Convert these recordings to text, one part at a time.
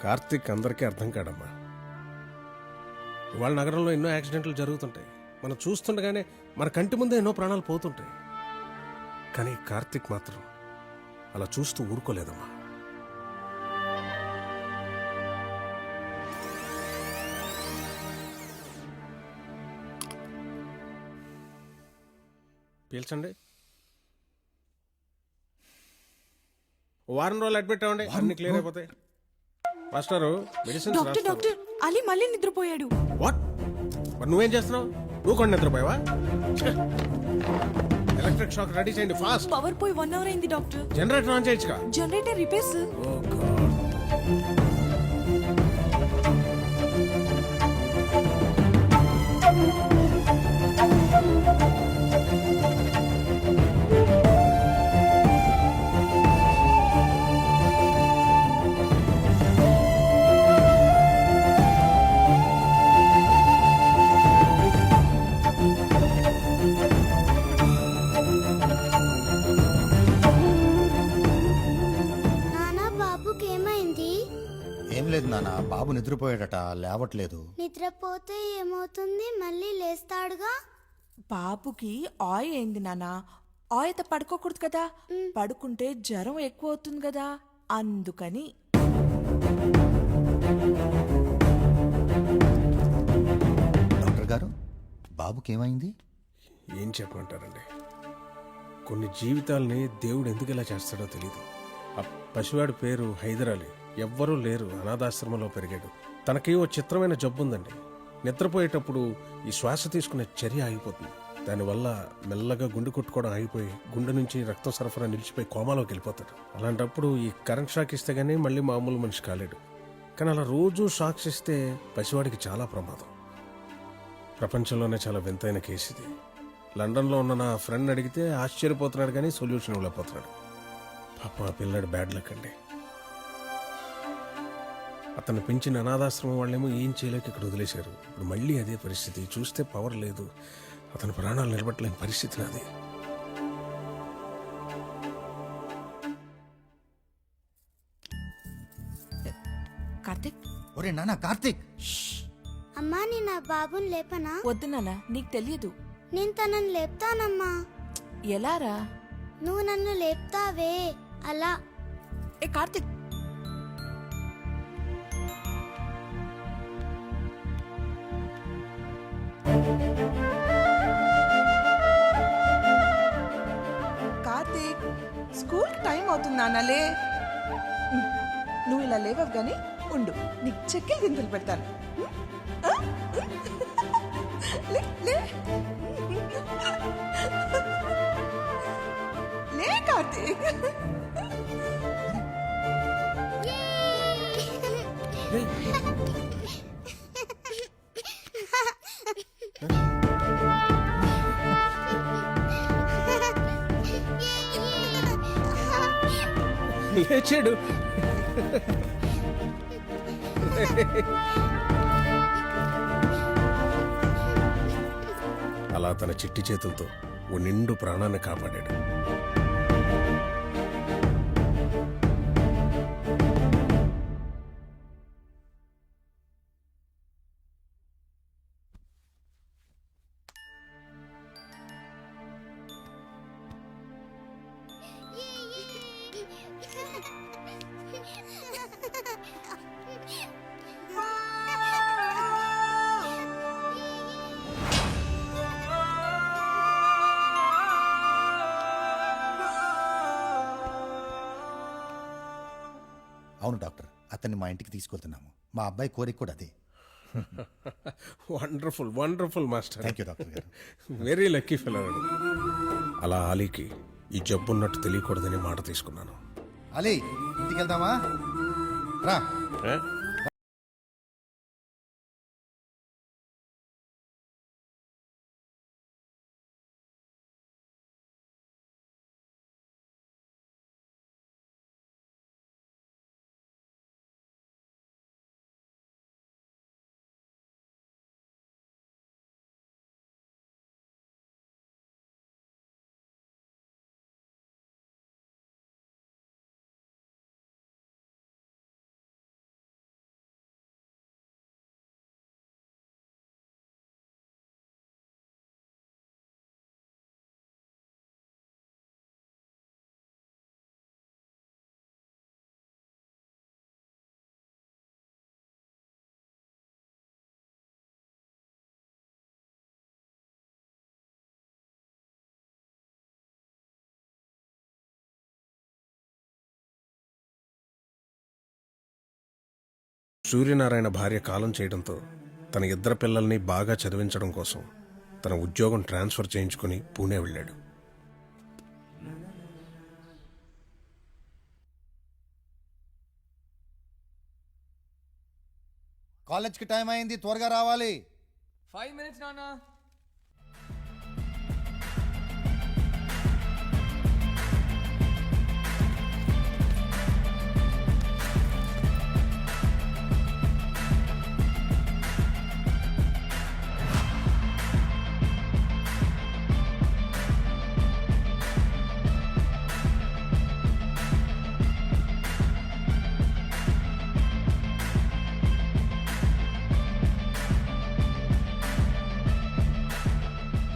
కార్తీక్ అందరికీ అర్థం కాడమ్మా. ఇవాళ నగరంలో ఎన్నో యాక్సిడెంట్లు జరుగుతుంటాయి. మనం చూస్తుండగానే మన కంటి ముందే ఎన్నో ప్రాణాలు పోతుంటాయి. కానీ కార్తీక్ మాత్రం అలా చూస్తూ ఊరుకోలేదమ్మా. పీల్చండి. వారం రోజులు అడ్మిట్ అవ్వండి, అన్ని క్లియర్ అయిపోతాయి. Master medicines doctor doctor Ali మళ్ళీ నిద్రపోయాడు. వాట్? మరి నువ్వేం చేస్తున్నావు? నువ్వు కూడా నిద్రపోయావా? ఎలక్ట్రిక్ షాక్ రెడీ చేయండి ఫాస్ట్. పవర్ పోయి 1 అవర్ అయింది డాక్టర్. జనరేటర్ ఆన్ చేయొచ్చుగా. Generator repairs. Oh God. నానా బాబుకి ఏమైంది? ఏం లేదు నాన్న, బాబు నిద్రపోయాడట, లేవట్లేదు. నిద్రపోతే ఏమవుతుంది? మళ్ళీ లేస్తాడుగా. బాబుకి ఆయి అయింది నాన్న. ఆయత పడుకోకూడదు కదా, పడుకుంటే జ్వరం ఎక్కువ అవుతుంది కదా, అందుకని. డాక్టర్ గారు, బాబుకి ఏమైంది? ఏం చెప్పమంటారండి, కొన్ని జీవితాల్ని దేవుడు ఎందుకు ఇలా చేస్తాడో తెలియదు. ఆ పసివాడి పేరు హైదర్ అలీ. ఎవ్వరూ లేరు, అనాథాశ్రమంలో పెరిగాడు. తనకి ఓ చిత్రమైన జబ్బు ఉందండి. నిద్రపోయేటప్పుడు ఈ శ్వాస తీసుకునే చర్య ఆగిపోతుంది. దానివల్ల మెల్లగా గుండె కొట్టుకోవడం ఆగిపోయి గుండె నుంచి రక్తం సరఫరా నిలిచిపోయి కోమాలోకి వెళ్ళిపోతాడు. అలాంటప్పుడు ఈ కరెంట్ షాక్ ఇస్తే గానీ మళ్ళీ మామూలు మనిషి కాలేడు. కానీ అలా రోజు షాక్స్ ఇస్తే పసివాడికి చాలా ప్రమాదం. ప్రపంచంలోనే చాలా వింతైన కేసు ఇది. లండన్లో ఉన్న నా ఫ్రెండ్ అడిగితే ఆశ్చర్యపోతున్నాడు కానీ సొల్యూషన్ ఇవ్వలేకపోతున్నాడు. పాప ఆ పిల్లాడు బ్యాడ్ లక్ అండి. అతను పెంచిన అనాథాశ్రమం వాళ్ళేమో ఏం చేయలేక ఇక్కడ వదిలేశారు. ఇప్పుడు మళ్ళీ అదే పరిస్థితి. చూస్తే పవర్ లేదు, అతని ప్రాణాలు నిలబట్టలేని పరిస్థితి నాది. కార్తిక్ ఒరే నాన్న కార్తీక్, అమ్మా నేను నా బాబుని లేపనా? వద్దు నాన్న, నీకు తెలియదు. నేను తనని లేపుతానమ్మా. ఎలారా? నువ్వు నన్ను లేపుతావే అలా. ఏ కార్తిక్, కార్తీక్ స్కూల్ టైం అవుతుంది నాన్నలే. నువ్వు ఇలా లేవవు గాని ఉండు, నీకు చెక్కిలు గింతలు పెడతాను. లే, లే. లే కార్తీక్. లేచాడు. అలా తన చిట్టి చేతులతో ఓ నిండు ప్రాణాన్ని కాపాడాడు. అవును డాక్టర్, అతన్ని మా ఇంటికి తీసుకెళ్తున్నాము. మా అబ్బాయి కోరిక కూడా అదే. Wonderful wonderful master. Thank you doctor గారు. Very lucky fellow. అలా ఆలీకి ఈ జబ్బు ఉన్నట్టు తెలియకూడదని మాట తీసుకున్నాను. అలీ, ఇంటికి వెళ్దామా? రా. ఏ? సూర్యనారాయణ భార్య కాలం చేయడంతో తన ఇద్దరు పిల్లల్ని బాగా చదివించడం కోసం తన ఉద్యోగం ట్రాన్స్ఫర్ చేయించుకుని పూణే వెళ్ళాడు. కాలేజ్కి టైం అయింది, త్వరగా రావాలి. 5 minutes, Nana.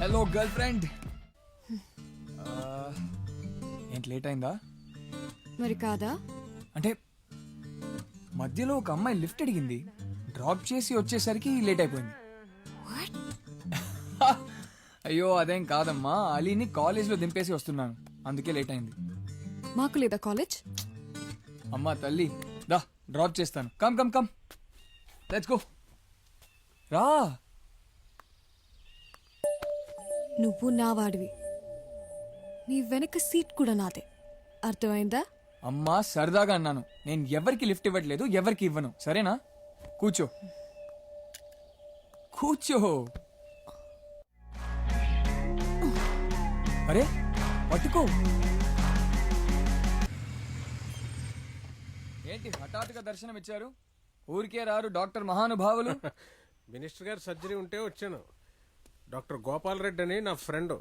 Hello girl friend. ఏంటి లేట్ అయిందా? మరి కాదా? అంటే మధ్యలో ఒక అమ్మాయి లిఫ్ట్ అడిగింది, డ్రాప్ చేసి వచ్చేసరికి లేట్ అయిపోయింది. అయ్యో అదేం కాదమ్మా, అలీని కాలేజ్లో దింపేసి వస్తున్నాను, అందుకే లేట్ అయింది. మాకు లేదా కాలేజ్? అమ్మా తల్లి, దా డ్రాప్ చేస్తాను. Come come come, let's go. రా. నువ్వు నా వాడివి, నీ వెనక సీట్ కూడా నాదే, అర్థమైందా? అమ్మా సరదాగా అన్నాను, నేను ఎవరికి లిఫ్ట్ ఇవ్వట్లేదు, ఎవరికి ఇవ్వను, సరేనా? కూర్చో కూర్చో. అరే పట్టుకో. ఏంటి హఠాత్తుగా దర్శనం ఇచ్చారు? ఊరికే రారు డాక్టర్ మహానుభావులు. మినిస్టర్ గారి సర్జరీ ఉంటే వచ్చాను. డాక్టర్ గోపాల్ రెడ్డి అని నా ఫ్రెండ్,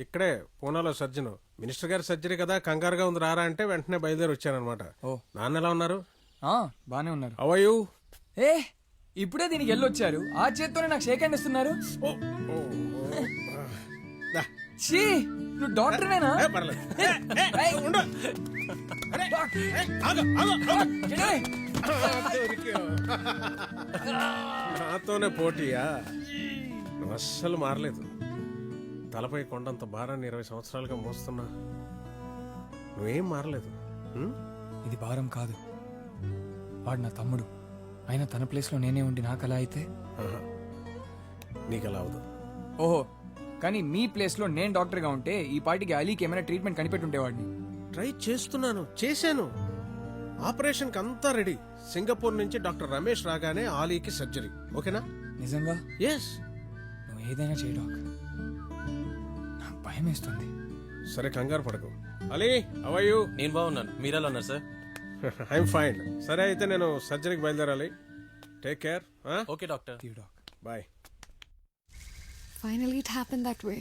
ఇక్కడే పూనాలో సర్జను. మినిస్టర్ గారి సర్జరీ కదా, కంగారుగా ఉంది రారా అంటే వెంటనే బయలుదేరి వచ్చానమాట. ఓ. నాన్న ఎలా ఉన్నారు? బానే ఉన్నారు. అవయు ఏ ఇప్పుడే దీనికి వెళ్ళొచ్చారు, ఆ చేత్తోనే నాకు షేక్ హ్యాండ్ ఇస్తున్నారు. ఛీ, నువ్వు డాక్టర్నేనా? నాతోనే పోటీయా? నువ్వు అస్సలు మారలేదు. తలపై కొండంత భారాన్ని 20 సంవత్సరాలుగా మోస్తున్నా, నువ్వేం మారలేదు. ఇది భారం కాదు, వాడు నా తమ్ముడు. అయినా తన ప్లేస్లో నేనే ఉండి నాకు అలా అయితే నీకు అలా అవదు. ఓహో, కానీ మీ ప్లేస్లో నేను డాక్టర్గా ఉంటే ఈ పాటికి అలీకి ఏమైనా ట్రీట్మెంట్ కనిపెట్టుంటేవాడిని. ట్రై చేస్తున్నాను, చేశాను. ఆపరేషన్కి అంతా రెడీ. సింగపూర్ నుంచి డాక్టర్ రమేష్ రాగానే ఆలీకి సర్జరీ. ఓకేనా? నిజంగా? ఎస్. నువ్వు ఏదైనా చేయి డాక్, నాకు భయం వేస్తుంది. సరే కంగారు పడకు. అలీ అవయ్యూ? నేను బాగున్నాను, మీరెలా ఉన్నారు సార్? I'm fine. సరే అయితే నేను సర్జరీకి బయలుదేరాలి. Take care. Okay doctor. Bye. Finally it happened that way.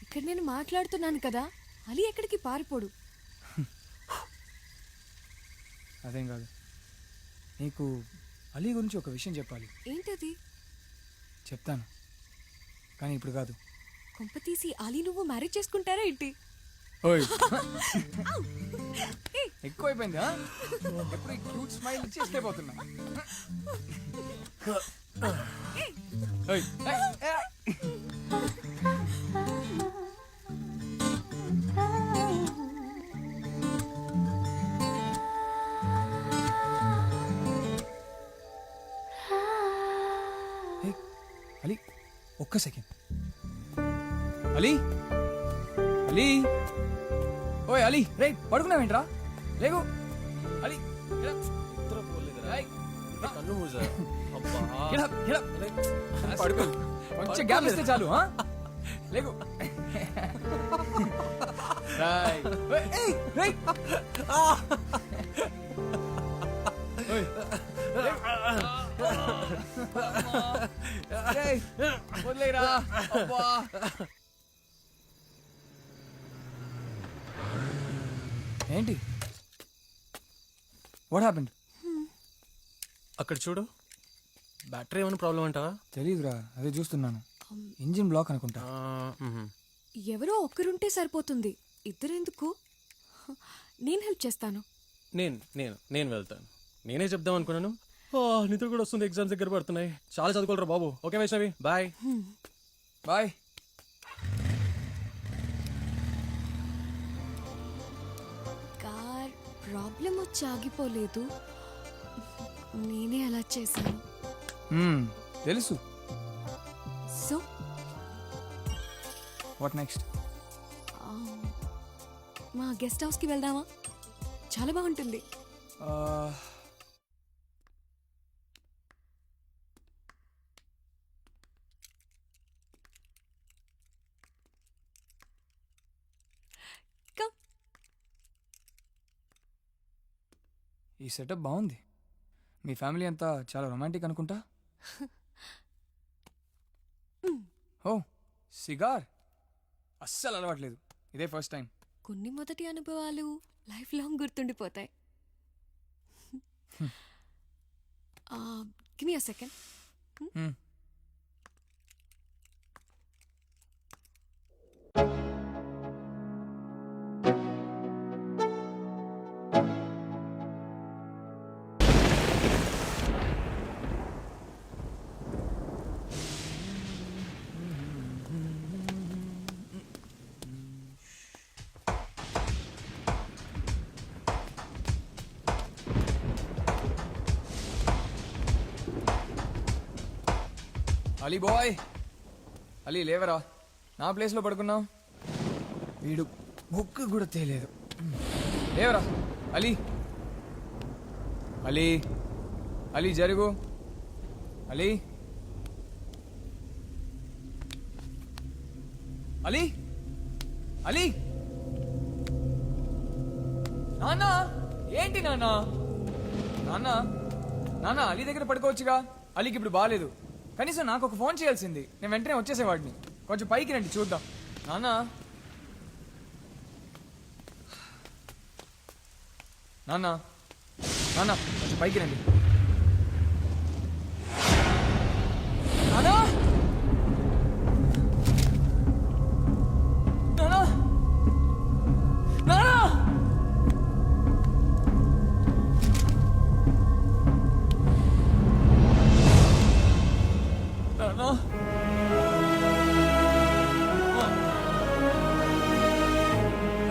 ఇక్కడ నేను మాట్లాడుతున్నాను కదా, అలీ ఎక్కడికి పారిపోడు. అదేం కాదు, నీకు అలీ గురించి ఒక విషయం చెప్పాలి. ఏంటది? చెప్తాను, కానీ ఇప్పుడు కాదు. కొంప తీసి అలీ నువ్వు మ్యారేజ్ చేసుకుంటారా ఏంటి? ఓయ్ ఎక్కువైపోయిందా? ఎప్పుడు క్యూట్ స్మైల్ ఇచ్చి ఎస్కేప్ అవుతున్నా. ఓయ్, ఏయ్, ఏయ్. ఏయ్, అలీ ఒక్క సెకండ్. అలీ అలీ ఓయ్ అలీ, రే పడుకున్నావేంట్రా? లేగు అలీ, కన్ను మూసా. పడుకో, కొంచెం గ్యాప్ ఇస్తే చాలు. లేగు. రేయ్, ఏయ్, రేయ్. ఓయ్, రేయ్, వదిలేయరా. అబ్బా. ఏంటి? What happened? అక్కడ చూడు, బ్యాటరీ ఏమైనా ప్రాబ్లం అంటావా? తెలీదురా, అదే చూస్తున్నాను. ఇంజిన్ బ్లాక్ అనుకుంటా. ఎవరో ఒక్కరుంటే సరిపోతుంది, ఇద్దరెందుకు? నేను హెల్ప్ చేస్తాను. నేను వెళ్తాను. నేనే చెప్దాం అనుకున్నాను. నిద్ర కూడా వస్తుంది, ఎగ్జామ్స్ దగ్గర పడుతున్నాయి. చాలా చదువుకోలేరా బాబు. Okay Vaishnavi, bye. Bye. Car problem వచ్చి ఆగిపోలేదు, నేనే అలా చేశాను. తెలుసు. So what next? మా గెస్ట్ హౌస్కి వెళ్దామా? చాలా బాగుంటుంది. Come. ఈ సెటప్ బాగుంది. మీ ఫ్యామిలీ అంతా చాలా రొమాంటిక్ అనుకుంటా. ఓ సిగార్ అస్సలు అలవాట్లేదు, ఇదే ఫస్ట్ టైం. కొన్ని మొదటి అనుభవాలు లైఫ్ లాంగ్ గుర్తుండిపోతాయి. Give me a second. Ali boy, Ali లేవరా, నా ప్లేస్లో పడుకున్నావు. వీడు బుక్ కూడా తేలేదు. లేవరా అలీ, అలీ అలీ జరుగు, అలీ అలీ అలీ. నాన్న ఏంటి నాన్న? నాన్న నాన్న అలీ దగ్గర పడుకోవచ్చుగా. అలీకి ఇప్పుడు బాగాలేదు, కనీసం నాకు ఒక ఫోన్ చేయాల్సింది, నేను వెంటనే వచ్చేసేవాడిని. కొంచెం పైకి రండి చూద్దాం. నాన్న నాన్న నాన్న కొంచెం పైకి రండి. నాన్న నాన్న నాన్న నాన్న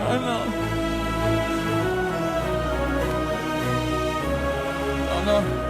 నాన్న నాన్న